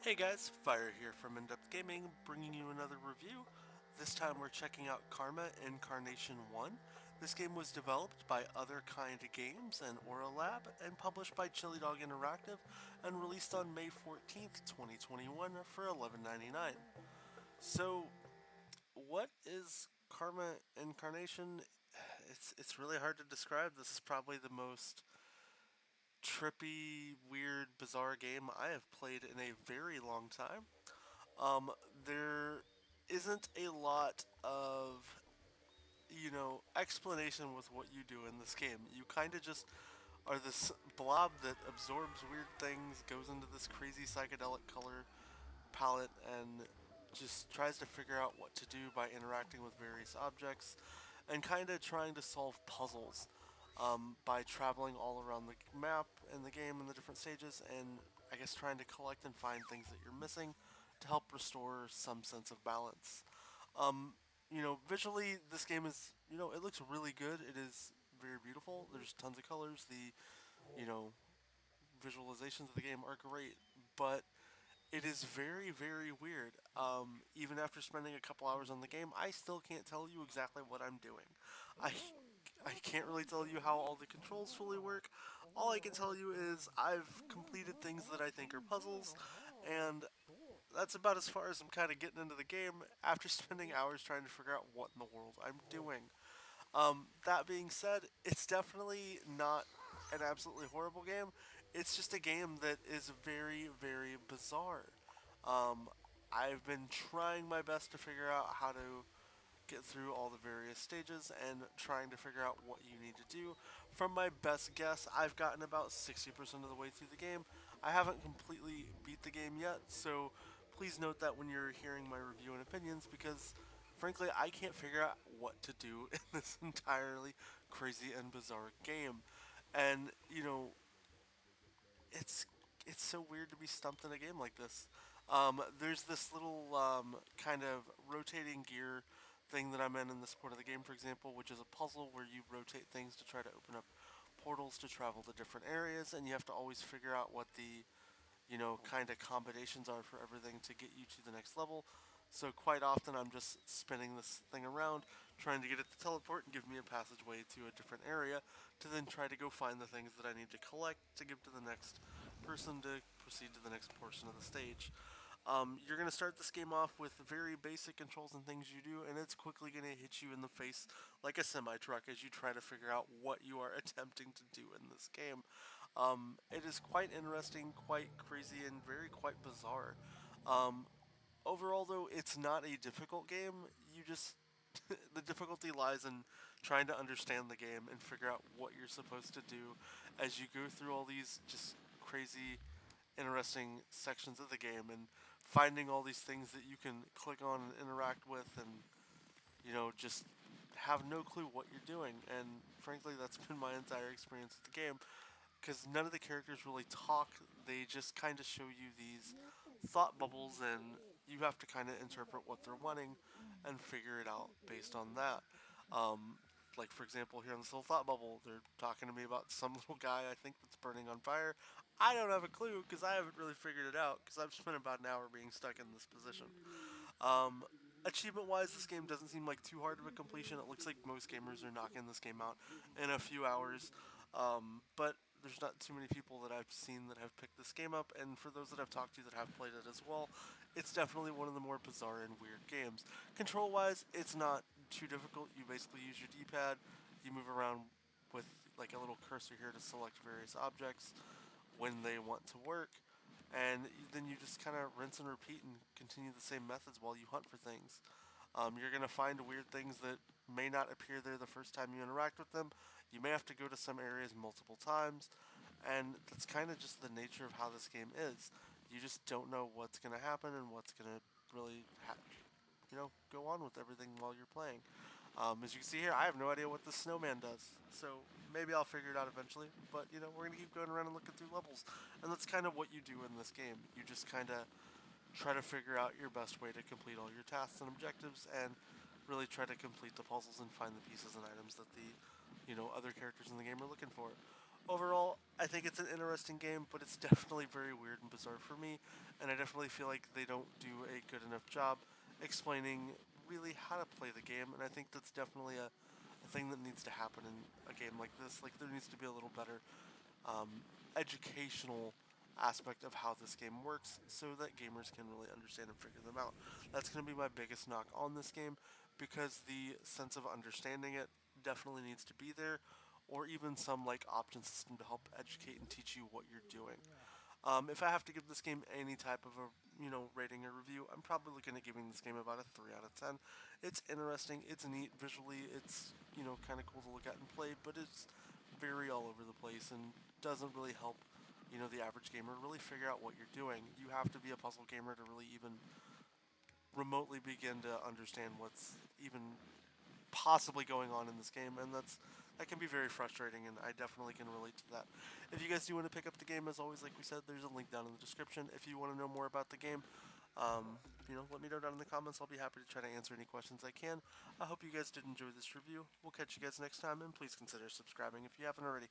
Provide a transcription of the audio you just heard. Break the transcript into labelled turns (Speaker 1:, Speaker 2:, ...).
Speaker 1: Hey guys, Fire here from InDepth Gaming, bringing you another review. This time we're checking out Karma Incarnation 1. This game was developed by Other Kind Games and Aura Lab and published by Chili Dog Interactive and released on May 14th, 2021 for $11.99. So, what is Karma Incarnation? It's really hard to describe. This is probably the most trippy, weird, bizarre game I have played in a very long time. There isn't a lot of, explanation with what you do in this game. You kind of just are this blob that absorbs weird things, goes into this crazy psychedelic color palette, and just tries to figure out what to do by interacting with various objects and kind of trying to solve puzzles by traveling all around the map and the game in the different stages, and I guess trying to collect and find things that you're missing to help restore some sense of balance. Visually, this game is, it looks really good. It is very beautiful. There's tons of colors. The, you know, visualizations of the game are great, but it is very, very weird. Even after spending a couple hours on the game, I still can't tell you exactly what I'm doing. I I can't really tell you how all the controls fully work. All I can tell you is I've completed things that I think are puzzles, and that's about as far as I'm kind of getting into the game after spending hours trying to figure out what in the world I'm doing. That being said, it's definitely not an absolutely horrible game. It's just a game that is very, very bizarre. Um, I've been trying my best to figure out how to get through all the various stages and trying to figure out what you need to do. From my best guess, I've gotten about 60% of the way through the game. I haven't completely beat the game yet, so please note that when you're hearing my review and opinions because frankly, I can't figure out what to do in this entirely crazy and bizarre game. And, it's it's so weird to be stumped in a game like this. There's this little kind of rotating gear thing that I'm in this part of the game, for example, which is a puzzle where you rotate things to try to open up portals to travel to different areas, and you have to always figure out what the kind of combinations are for everything to get you to the next level. So quite often I'm just spinning this thing around, trying to get it to teleport and give me a passageway to a different area to then try to go find the things that I need to collect to give to the next person to proceed to the next portion of the stage. You're going to start this game off with very basic controls and things you do, and it's quickly going to hit you in the face like a semi truck as you try to figure out what you are attempting to do in this game. It is quite interesting, quite crazy, and very quite bizarre. Um, Overall, though, it's not a difficult game. You just the difficulty lies in trying to understand the game and figure out what you're supposed to do as you go through all these just crazy, interesting sections of the game and finding all these things that you can click on and interact with and just have no clue what you're doing. And frankly, that's been my entire experience with the game because none of the characters really talk. They just kind of show you these thought bubbles, and you have to kind of interpret what they're wanting and figure it out based on that. Um, like for example, here in this little thought bubble, they're talking to me about some little guy I think that's burning on fire. I don't have a clue because I haven't really figured it out because I've spent about an hour being stuck in this position. Um, Achievement wise, this game doesn't seem like too hard of a completion. It looks like most gamers are knocking this game out in a few hours. But there's not too many people that I've seen that have picked this game up, and for those that I've talked to that have played it as well, it's definitely one of the more bizarre and weird games. Control wise, it's not too difficult. You basically use your D pad, you move around with like a little cursor here to select various objects when they want to work, and then you just kind of rinse and repeat and continue the same methods while you hunt for things. You're going to find weird things that may not appear there the first time you interact with them. You may have to go to some areas multiple times, and that's kind of just the nature of how this game is. You just don't know what's going to happen and what's going to really go on with everything while you're playing. As you can see here, I have no idea what the snowman does, so maybe I'll figure it out eventually. But we're gonna keep going around and looking through levels, and that's kind of what you do in this game. You just kind of try to figure out your best way to complete all your tasks and objectives, and really try to complete the puzzles and find the pieces and items that the other characters in the game are looking for. Overall, I think it's an interesting game, but it's definitely very weird and bizarre for me, and I definitely feel like they don't do a good enough job explaining really how to play the game, and I think that's definitely a thing that needs to happen in a game like this. Like, there needs to be a little better educational aspect of how this game works so that gamers can really understand and figure them out. That's going to be my biggest knock on this game because the sense of understanding it definitely needs to be there, or even some like option system to help educate and teach you what you're doing. If I have to give this game any type of a rating or review, I'm probably looking at giving this game about a 3 out of 10. It's interesting, it's neat visually, it's kind of cool to look at and play, but it's very all over the place and doesn't really help the average gamer really figure out what you're doing. You have to be a puzzle gamer to really even remotely begin to understand what's even possibly going on in this game, and that can be very frustrating, and I definitely can relate to that. If you guys do want to pick up the game, as always, like we said, there's a link down in the description. If you want to know more about the game, let me know down in the comments. I'll be happy to try to answer any questions I can. I hope you guys did enjoy this review. We'll catch you guys next time, and please consider subscribing if you haven't already.